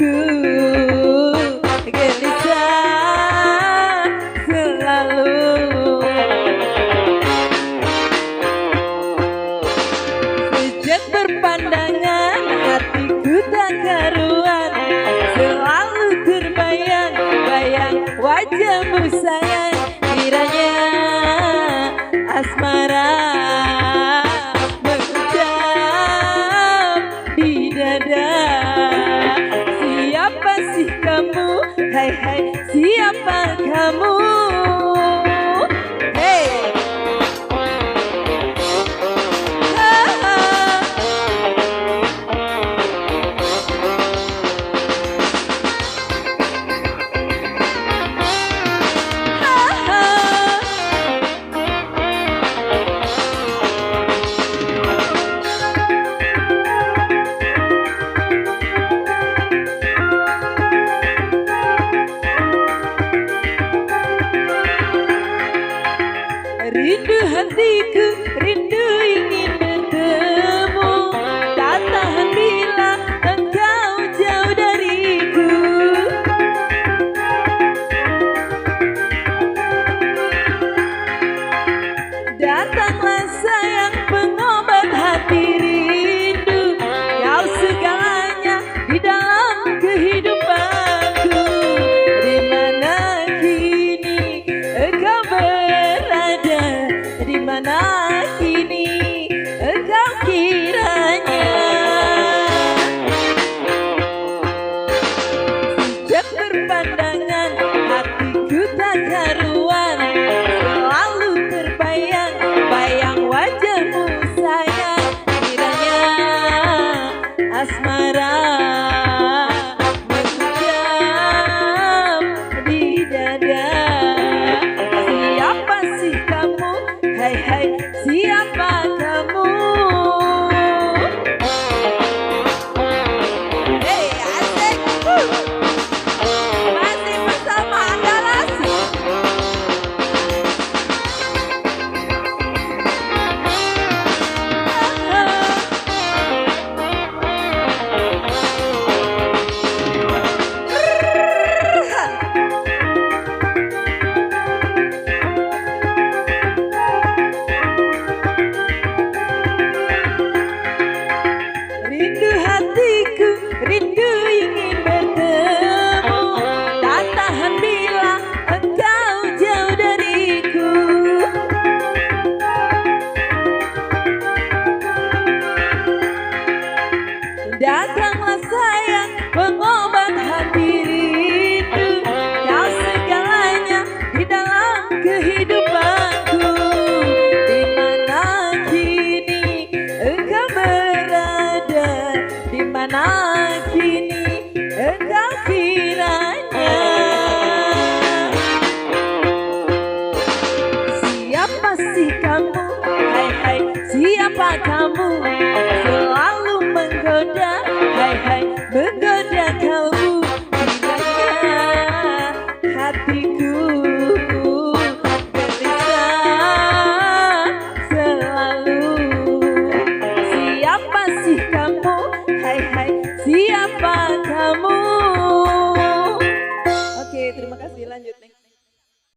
hatiku gelisah selalu. Sejak berpandangan hatiku tak karuan, selalu terbayang-bayang wajahmu sayang. Kiranya asmara mengucap di dada. Siapa sih kamu? Hai hai, siapa kamu? Hey. Rindu hatiku, rindu ingin bertemu, tak tahan bila engkau jauh dariku. Datanglah sayang pengobat hati rindu, kau segalanya di dalam kehidupanku. Di mana kini engkau berada? Di mana kini engkau kiranya? Sejak berpandangan hatiku tak karuan, selalu terbayang-bayang wajahmu sayang. Kiranya asmara mengucap di dada. Siapa sih kamu? Hai hai, siapa kamu? Hey, asik. Masih bersama Andalas. Rindu hatiku, rindu ingin bertemu, tak tahan bila engkau jauh dariku. Datanglah sayang pengobat hati rindu, kau segalanya di dalam kehidupanku. Di mana kini engkau berada? Di mana kini engkau kiranya? Siapa sih kamu? Hai hai, siapa kamu? Selalu menggoda, hai hai, menggoda kalbu. Kiranya hatiku gelisah selalu. Siapa sih kamu? Hai hai, siapa kamu?